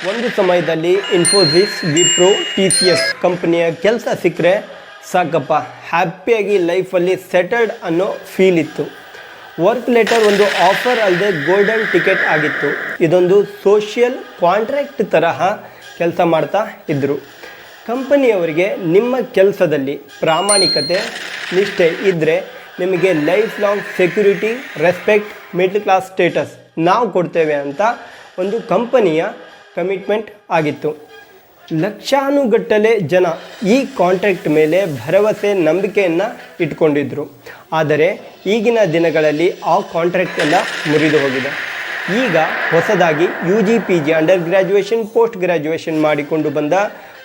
ಒಂದು ಸಮಯದಲ್ಲಿ ಇನ್ಫೋಸಿಸ್, ವಿಪ್ರೋ, TCS ಕಂಪನಿಯ ಕೆಲಸ ಸಿಕ್ಕರೆ ಸಾಕಪ್ಪ, ಹ್ಯಾಪಿಯಾಗಿ ಲೈಫಲ್ಲಿ ಸೆಟಲ್ಡ್ ಅನ್ನೋ ಫೀಲ್ ಇತ್ತು. ವರ್ಕ್ ಲೆಟರ್ ಒಂದು ಆಫರ್ ಅಲ್ಲದೆ ಗೋಲ್ಡನ್ ಟಿಕೆಟ್ ಆಗಿತ್ತು. ಇದೊಂದು ಸೋಷಿಯಲ್ ಕಾಂಟ್ರಾಕ್ಟ್ ತರಹ ಕೆಲಸ ಮಾಡ್ತಾ ಇದ್ದರು. ಕಂಪನಿಯವರಿಗೆ ನಿಮ್ಮ ಕೆಲಸದಲ್ಲಿ ಪ್ರಾಮಾಣಿಕತೆ, ನಿಷ್ಠೆ ಇದ್ದರೆ ನಿಮಗೆ life long security, respect, middle class status ನಾವು ಕೊಡ್ತೇವೆ ಅಂತ ಒಂದು ಕಂಪನಿಯ ಕಮಿಟ್ಮೆಂಟ್ ಆಗಿತ್ತು. ಲಕ್ಷಾನುಗಟ್ಟಲೆ ಜನ ಈ ಕಾಂಟ್ರಾಕ್ಟ್ ಮೇಲೆ ಭರವಸೆ, ನಂಬಿಕೆಯನ್ನು ಇಟ್ಕೊಂಡಿದ್ದರು. ಆದರೆ ಈಗಿನ ದಿನಗಳಲ್ಲಿ ಆ ಕಾಂಟ್ರಾಕ್ಟ್ ಎಲ್ಲ ಮುರಿದು ಹೋಗಿದೆ. ಈಗ ಹೊಸದಾಗಿ UG, PG, under graduation, post graduation ಮಾಡಿಕೊಂಡು ಬಂದ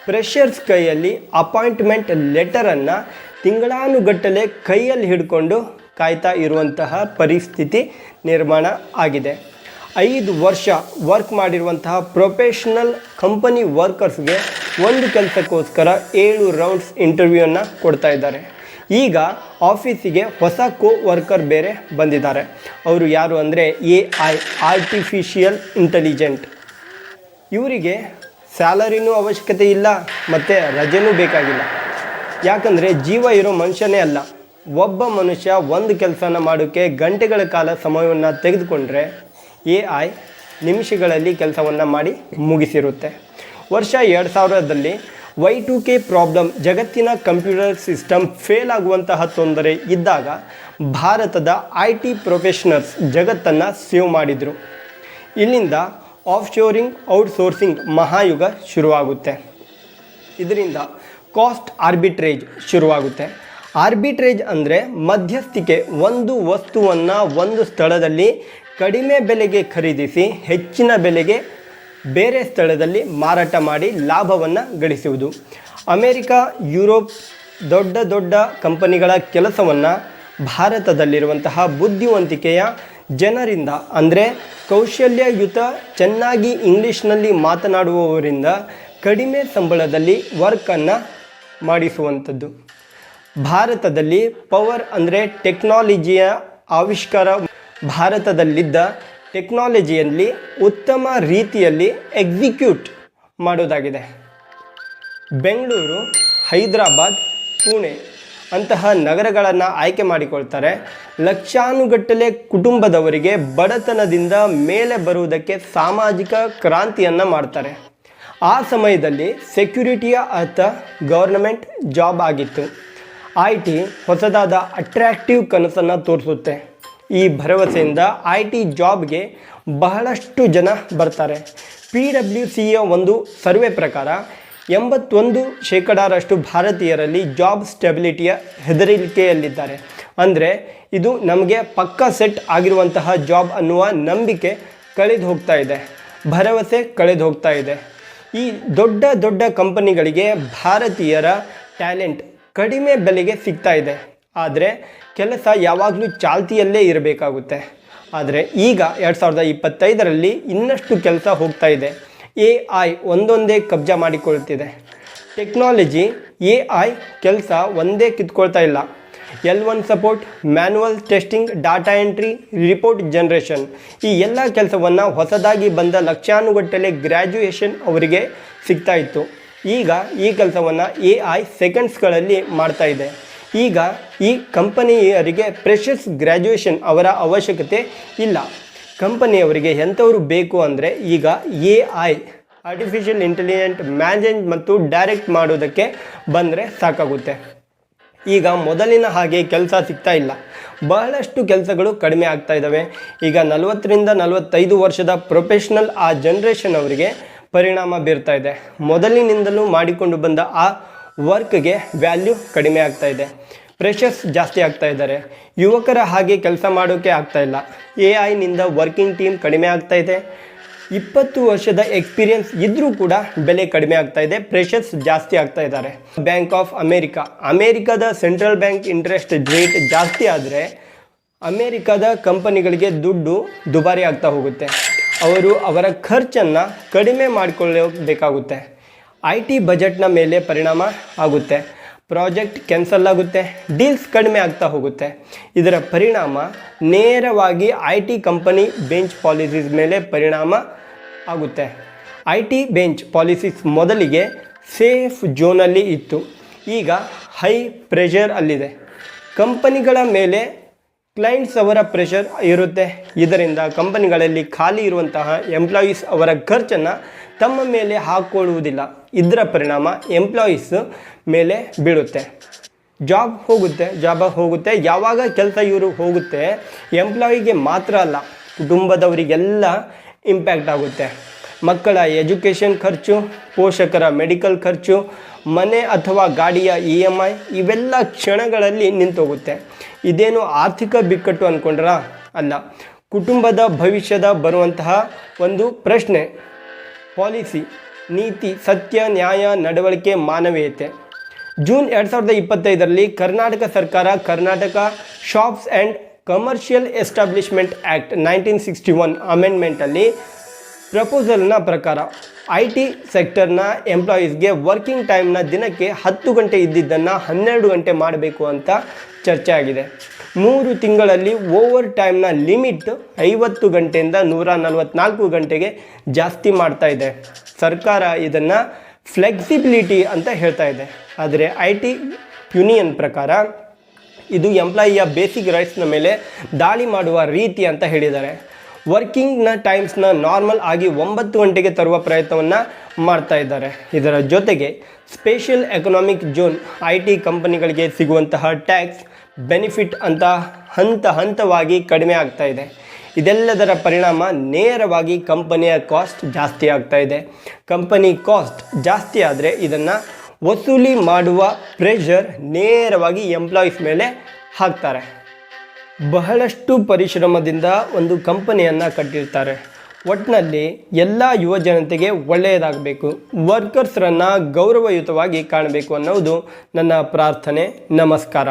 ಫ್ರೆಷರ್ಸ್ ಕೈಯಲ್ಲಿ ಅಪಾಯಿಂಟ್ಮೆಂಟ್ ಲೆಟರನ್ನು ತಿಂಗಳಾನುಗಟ್ಟಲೆ ಕೈಯಲ್ಲಿ ಹಿಡ್ಕೊಂಡು ಕಾಯ್ತಾ ಇರುವಂತಹ ಪರಿಸ್ಥಿತಿ ನಿರ್ಮಾಣ ಆಗಿದೆ. 5 ವರ್ಷ ವರ್ಕ್ ಮಾಡಿರುವಂತಹ ಪ್ರೊಫೆಷ್ನಲ್ ಕಂಪನಿ ವರ್ಕರ್ಸ್ಗೆ ಒಂದು ಕೆಲಸಕ್ಕೋಸ್ಕರ 7 ರೌಂಡ್ಸ್ ಇಂಟರ್ವ್ಯೂವನ್ನು ಕೊಡ್ತಾ ಇದ್ದಾರೆ. ಈಗ ಆಫೀಸಿಗೆ ಹೊಸ ವರ್ಕರ್ ಬೇರೆ ಬಂದಿದ್ದಾರೆ. ಅವರು ಯಾರು ಅಂದರೆ AI, ಆರ್ಟಿಫಿಷಿಯಲ್ ಇಂಟೆಲಿಜೆಂಟ್. ಇವರಿಗೆ ಸ್ಯಾಲರಿನೂ ಅವಶ್ಯಕತೆ ಇಲ್ಲ ಮತ್ತು ರಜೆನೂ ಬೇಕಾಗಿಲ್ಲ. ಯಾಕಂದರೆ ಜೀವ ಇರೋ ಮನುಷ್ಯನೇ ಅಲ್ಲ. ಒಬ್ಬ ಮನುಷ್ಯ ಒಂದು ಕೆಲಸನ ಮಾಡೋಕ್ಕೆ ಗಂಟೆಗಳ ಕಾಲ ಸಮಯವನ್ನು ತೆಗೆದುಕೊಂಡ್ರೆ AI ನಿಮಿಷಗಳಲ್ಲಿ ಕೆಲಸವನ್ನು ಮಾಡಿ ಮುಗಿಸಿರುತ್ತೆ. ವರ್ಷ 2000ರಲ್ಲಿ Y2K ಪ್ರಾಬ್ಲಮ್, ಜಗತ್ತಿನ ಕಂಪ್ಯೂಟರ್ ಸಿಸ್ಟಮ್ ಫೇಲ್ ಆಗುವಂತಹ ತೊಂದರೆ ಇದ್ದಾಗ ಭಾರತದ IT ಪ್ರೊಫೆಷನಲ್ಸ್ ಜಗತ್ತನ್ನು ಸೇವ್ ಮಾಡಿದರು. ಇಲ್ಲಿಂದ ಆಫ್ಶೋರಿಂಗ್, ಔಟ್ಸೋರ್ಸಿಂಗ್ ಮಹಾಯುಗ ಶುರುವಾಗುತ್ತೆ. ಇದರಿಂದ ಕಾಸ್ಟ್ ಆರ್ಬಿಟ್ರೇಜ್ ಶುರುವಾಗುತ್ತೆ. ಆರ್ಬಿಟ್ರೇಜ್ ಅಂದರೆ ಮಧ್ಯಸ್ಥಿಕೆ. ಒಂದು ವಸ್ತುವನ್ನು ಒಂದು ಸ್ಥಳದಲ್ಲಿ ಕಡಿಮೆ ಬೆಲೆಗೆ ಖರೀದಿಸಿ ಹೆಚ್ಚಿನ ಬೆಲೆಗೆ ಬೇರೆ ಸ್ಥಳದಲ್ಲಿ ಮಾರಾಟ ಮಾಡಿ ಲಾಭವನ್ನು ಗಳಿಸುವುದು. ಅಮೇರಿಕಾ, ಯುರೋಪ್ ದೊಡ್ಡ ದೊಡ್ಡ ಕಂಪನಿಗಳ ಕೆಲಸವನ್ನು ಭಾರತದಲ್ಲಿರುವಂತಹ ಬುದ್ಧಿವಂತಿಕೆಯ ಜನರಿಂದ, ಅಂದರೆ ಕೌಶಲ್ಯಯುತ, ಚೆನ್ನಾಗಿ ಇಂಗ್ಲೀಷ್ನಲ್ಲಿ ಮಾತನಾಡುವವರಿಂದ ಕಡಿಮೆ ಸಂಬಳದಲ್ಲಿ ವರ್ಕನ್ನು ಮಾಡಿಸುವಂಥದ್ದು. ಭಾರತದಲ್ಲಿ ಪವರ್ ಅಂದರೆ ಟೆಕ್ನಾಲಜಿಯ ಆವಿಷ್ಕಾರ. ಭಾರತದಲ್ಲಿದ್ದ ಟೆಕ್ನಾಲಜಿಯಲ್ಲಿ ಉತ್ತಮ ರೀತಿಯಲ್ಲಿ ಎಕ್ಸಿಕ್ಯೂಟ್ ಮಾಡೋದಾಗಿದೆ. ಬೆಂಗಳೂರು, ಹೈದರಾಬಾದ್, ಪುಣೆ ಅಂತಹ ನಗರಗಳನ್ನು ಆಯ್ಕೆ ಮಾಡಿಕೊಳ್ತಾರೆ. ಲಕ್ಷಾನುಗಟ್ಟಲೆ ಕುಟುಂಬದವರಿಗೆ ಬಡತನದಿಂದ ಮೇಲೆ ಬರುವುದಕ್ಕೆ ಸಾಮಾಜಿಕ ಕ್ರಾಂತಿಯನ್ನು ಮಾಡ್ತಾರೆ. ಆ ಸಮಯದಲ್ಲಿ ಸೆಕ್ಯೂರಿಟಿಯ ಅರ್ಥ ಗವರ್ನಮೆಂಟ್ ಜಾಬ್ ಆಗಿತ್ತು. IT ಹೊಸದಾದ ಅಟ್ರ್ಯಾಕ್ಟಿವ್ ಕನಸನ್ನು ತೋರಿಸುತ್ತೆ. ಈ ಭರವಸೆಯಿಂದ IT ಜಾಬ್ಗೆ ಬಹಳಷ್ಟು ಜನ ಬರ್ತಾರೆ. PwCಯ ಒಂದು ಸರ್ವೆ ಪ್ರಕಾರ 81% ಭಾರತೀಯರಲ್ಲಿ ಜಾಬ್ ಸ್ಟೆಬಿಲಿಟಿಯ ಹೆದರಿಕೆಯಲ್ಲಿದ್ದಾರೆ. ಅಂದರೆ ಇದು ನಮಗೆ ಪಕ್ಕಾ ಸೆಟ್ ಆಗಿರುವಂತಹ ಜಾಬ್ ಅನ್ನುವ ನಂಬಿಕೆ ಕಳೆದು ಹೋಗ್ತಾ ಇದೆ, ಭರವಸೆ ಕಳೆದು ಹೋಗ್ತಾ ಇದೆ. ಈ ದೊಡ್ಡ ದೊಡ್ಡ ಕಂಪನಿಗಳಿಗೆ ಭಾರತೀಯರ ಟ್ಯಾಲೆಂಟ್ ಕಡಿಮೆ ಬೆಲೆಗೆ ಸಿಗ್ತಾ ಇದೆ. ಆದರೆ ಕೆಲಸ ಯಾವಾಗಲೂ ಚಾಲ್ತಿಯಲ್ಲೇ ಇರಬೇಕಾಗುತ್ತೆ. ಆದರೆ ಈಗ 2025ರಲ್ಲಿ ಇನ್ನಷ್ಟು ಕೆಲಸ ಹೋಗ್ತಾ ಇದೆ. AI ಒಂದೊಂದೇ ಕಬ್ಜಾ ಮಾಡಿಕೊಳ್ತಿದೆ. ಟೆಕ್ನಾಲಜಿ, AI ಕೆಲಸ ಒಂದೇ ಕಿತ್ಕೊಳ್ತಾ ಇಲ್ಲ. L1 support, manual testing, data entry, report generation, ಈ ಎಲ್ಲ ಕೆಲಸವನ್ನು ಹೊಸದಾಗಿ ಬಂದ ಲಕ್ಷಾನುಗಟ್ಟಲೆ ಗ್ರ್ಯಾಜುಯೇಷನ್ ಅವರಿಗೆ ಸಿಗ್ತಾ ಇತ್ತು. ಈಗ ಈ ಕೆಲಸವನ್ನು AI ಸೆಕೆಂಡ್ಸ್ಗಳಲ್ಲಿ ಮಾಡ್ತಾ ಇದೆ. ಈಗ ಈ ಕಂಪನಿಯವರಿಗೆ ಫ್ರೆಷರ್ಸ್ ಗ್ರ್ಯಾಜುಯೇಷನ್ ಅವರ ಅವಶ್ಯಕತೆ ಇಲ್ಲ. ಕಂಪನಿಯವರಿಗೆ ಎಂಥವರು ಬೇಕು ಅಂದರೆ ಈಗ AI, ಆರ್ಟಿಫಿಷಿಯಲ್ ಇಂಟೆಲಿಜೆಂಟ್ ಮ್ಯಾನೇಜ್ ಮತ್ತು ಡೈರೆಕ್ಟ್ ಮಾಡೋದಕ್ಕೆ ಬಂದರೆ ಸಾಕಾಗುತ್ತೆ. ಈಗ ಮೊದಲಿನ ಹಾಗೆ ಕೆಲಸ ಸಿಗ್ತಾ ಇಲ್ಲ. ಬಹಳಷ್ಟು ಕೆಲಸಗಳು ಕಡಿಮೆ ಆಗ್ತಾ ಇದ್ದಾವೆ. ಈಗ 40ರಿಂದ 45 ವರ್ಷದ ಪ್ರೊಫೆಷ್ನಲ್ ಆ ಜನ್ರೇಷನ್ ಅವರಿಗೆ ಪರಿಣಾಮ ಬೀರ್ತಾ ಇದೆ. ಮೊದಲಿನಿಂದಲೂ ಮಾಡಿಕೊಂಡು ಬಂದ ಆ ವರ್ಕ್ಗೆ ವ್ಯಾಲ್ಯೂ ಕಡಿಮೆ ಆಗ್ತಾ ಇದೆ. ಫ್ರೆಷರ್ಸ್ ಜಾಸ್ತಿ ಆಗ್ತಾ ಇದ್ದಾರೆ. ಯುವಕರ ಹಾಗೆ ಕೆಲಸ ಮಾಡೋಕ್ಕೆ ಆಗ್ತಾ ಇಲ್ಲ. AIನಿಂದ ವರ್ಕಿಂಗ್ ಟೀಮ್ ಕಡಿಮೆ ಆಗ್ತಾ ಇದೆ. 20 ವರ್ಷದ ಎಕ್ಸ್ಪೀರಿಯನ್ಸ್ ಇದ್ದರೂ ಕೂಡ ಬೆಲೆ ಕಡಿಮೆ ಆಗ್ತಾ ಇದೆ. ಫ್ರೆಷರ್ಸ್ ಜಾಸ್ತಿ ಆಗ್ತಾ ಇದ್ದಾರೆ. ಬ್ಯಾಂಕ್ ಆಫ್ ಅಮೇರಿಕಾದ ಸೆಂಟ್ರಲ್ ಬ್ಯಾಂಕ್ ಇಂಟ್ರೆಸ್ಟ್ ರೇಟ್ ಜಾಸ್ತಿ ಆದರೆ ಅಮೇರಿಕಾದ ಕಂಪನಿಗಳಿಗೆ ದುಡ್ಡು ದುಬಾರಿ ಆಗ್ತಾ ಹೋಗುತ್ತೆ. ಅವರು ಅವರ ಖರ್ಚನ್ನು ಕಡಿಮೆ ಮಾಡಿಕೊಳ್ಳಬೇಕಾಗುತ್ತೆ. IT ಬಜೆಟ್ನ ಮೇಲೆ ಪರಿಣಾಮ ಆಗುತ್ತೆ. ಪ್ರಾಜೆಕ್ಟ್ ಕ್ಯಾನ್ಸಲ್ ಆಗುತ್ತೆ, ಡೀಲ್ಸ್ ಕಡಿಮೆ ಆಗ್ತಾ ಹೋಗುತ್ತೆ. ಇದರ ಪರಿಣಾಮ ನೇರವಾಗಿ IT ಕಂಪನಿ ಬೆಂಚ್ ಪಾಲಿಸೀಸ್ ಮೇಲೆ ಪರಿಣಾಮ ಆಗುತ್ತೆ. IT ಬೆಂಚ್ ಪಾಲಿಸೀಸ್ ಮೊದಲಿಗೆ ಸೇಫ್ ಝೋನಲ್ಲಿ ಇತ್ತು, ಈಗ ಹೈ ಪ್ರೆಷರ್ ಅಲ್ಲಿದೆ. ಕಂಪನಿಗಳ ಮೇಲೆ ಕ್ಲೈಂಟ್ಸ್ ಅವರ ಪ್ರೆಷರ್ ಇರುತ್ತೆ. ಇದರಿಂದ ಕಂಪನಿಗಳಲ್ಲಿ ಖಾಲಿ ಇರುವಂತಹ ಎಂಪ್ಲಾಯೀಸ್ ಅವರ ಖರ್ಚನ್ನು ತಮ್ಮ ಮೇಲೆ ಹಾಕ್ಕೊಳ್ಳುವುದಿಲ್ಲ. ಇದರ ಪರಿಣಾಮ ಎಂಪ್ಲಾಯೀಸ್ ಮೇಲೆ ಬೀಳುತ್ತೆ. ಜಾಬ್ ಹೋಗುತ್ತೆ. ಯಾವಾಗ ಕೆಲಸ ಇವರು ಹೋಗುತ್ತೆ, ಎಂಪ್ಲಾಯಿಗೆ ಮಾತ್ರ ಅಲ್ಲ, ಕುಟುಂಬದವರಿಗೆಲ್ಲ ಇಂಪ್ಯಾಕ್ಟ್ ಆಗುತ್ತೆ. ಮಕ್ಕಳ ಎಜುಕೇಷನ್ ಖರ್ಚು, ಪೋಷಕರ ಮೆಡಿಕಲ್ ಖರ್ಚು, ಮನೆ ಅಥವಾ ಗಾಡಿಯ EMI ಇವೆಲ್ಲ ಕ್ಷಣಗಳಲ್ಲಿ ನಿಂತೋಗುತ್ತೆ. ಇದೇನು ಆರ್ಥಿಕ ಬಿಕ್ಕಟ್ಟು ಅಂದ್ಕೊಂಡ್ರಾ? ಅಲ್ಲ, ಕುಟುಂಬದ ಭವಿಷ್ಯದ ಬರುವಂತಹ ಒಂದು ಪ್ರಶ್ನೆ. ಪಾಲಿಸಿ, ನೀತಿ, ಸತ್ಯ, ನ್ಯಾಯ, ನಡವಳಿಕೆ, ಮಾನವೀಯತೆ. ಜೂನ್ 2025ರಲ್ಲಿ ಕರ್ನಾಟಕ ಸರ್ಕಾರ Karnataka shops and commercial establishment act 1961 ಅಮೆಂಡ್ಮೆಂಟಲ್ಲಿ ಪ್ರಪೋಸಲ್ನ ಪ್ರಕಾರ IT ಸೆಕ್ಟರ್ನ ಎಂಪ್ಲಾಯೀಸ್ಗೆ ವರ್ಕಿಂಗ್ ಟೈಮ್ನ ದಿನಕ್ಕೆ 10 ಗಂಟೆ ಇದ್ದಿದ್ದನ್ನು 12 ಗಂಟೆ ಮಾಡಬೇಕು ಅಂತ ಚರ್ಚೆ ಆಗಿದೆ. 3 ತಿಂಗಳಲ್ಲಿ ಓವರ್ ಟೈಮ್ನ ಲಿಮಿಟ್ 50 ಗಂಟೆಯಿಂದ 144 ಗಂಟೆಗೆ ಜಾಸ್ತಿ ಮಾಡ್ತಾ ಇದೆ. ಸರ್ಕಾರ ಇದನ್ನು ಫ್ಲೆಕ್ಸಿಬಿಲಿಟಿ ಅಂತ ಹೇಳ್ತಾ ಇದೆ. ಆದರೆ IT ಯೂನಿಯನ್ ಪ್ರಕಾರ ಇದು ಎಂಪ್ಲಾಯಿಯ ಬೇಸಿಕ್ ರೈಟ್ಸ್ನ ಮೇಲೆ ದಾಳಿ ಮಾಡುವ ರೀತಿ ಅಂತ ಹೇಳಿದ್ದಾರೆ. ವರ್ಕಿಂಗ್ನ ಟೈಮ್ಸ್ನ ನಾರ್ಮಲ್ ಆಗಿ 9 ಗಂಟೆಗೆ ತರುವ ಪ್ರಯತ್ನವನ್ನು ಮಾಡ್ತಾ ಇದ್ದಾರೆ. ಇದರ ಜೊತೆಗೆ ಸ್ಪೆಷಲ್ ಎಕನಾಮಿಕ್ ಝೋನ್ IT ಕಂಪನಿಗಳಿಗೆ ಸಿಗುವಂತಹ ಟ್ಯಾಕ್ಸ್ ಬೆನಿಫಿಟ್ ಅಂತ ಹಂತವಾಗಿ ಕಡಿಮೆ ಆಗ್ತಾ ಇದೆ. ಇದೆಲ್ಲದರ ಪರಿಣಾಮ ನೇರವಾಗಿ ಕಂಪನಿಯ ಕಾಸ್ಟ್ ಜಾಸ್ತಿ ಆಗ್ತಾ ಇದೆ. ಕಂಪನಿ ಕಾಸ್ಟ್ ಜಾಸ್ತಿ ಆದರೆ ಇದನ್ನು ವಸೂಲಿ ಮಾಡುವ ಪ್ರೆಷರ್ ನೇರವಾಗಿ ಎಂಪ್ಲಾಯೀಸ್ ಮೇಲೆ ಹಾಕ್ತಾರೆ. ಬಹಳಷ್ಟು ಪರಿಶ್ರಮದಿಂದ ಒಂದು ಕಂಪನಿಯನ್ನು ಕಟ್ಟಿರ್ತಾರೆ. ಒಟ್ಟಿನಲ್ಲಿ ಎಲ್ಲ ಯುವ ಜನತೆಗೆ ಒಳ್ಳೆಯದಾಗಬೇಕು, ವರ್ಕರ್ಸ್ರನ್ನು ಗೌರವಯುತವಾಗಿ ಕಾಣಬೇಕು ಅನ್ನೋದು ನನ್ನ ಪ್ರಾರ್ಥನೆ. ನಮಸ್ಕಾರ.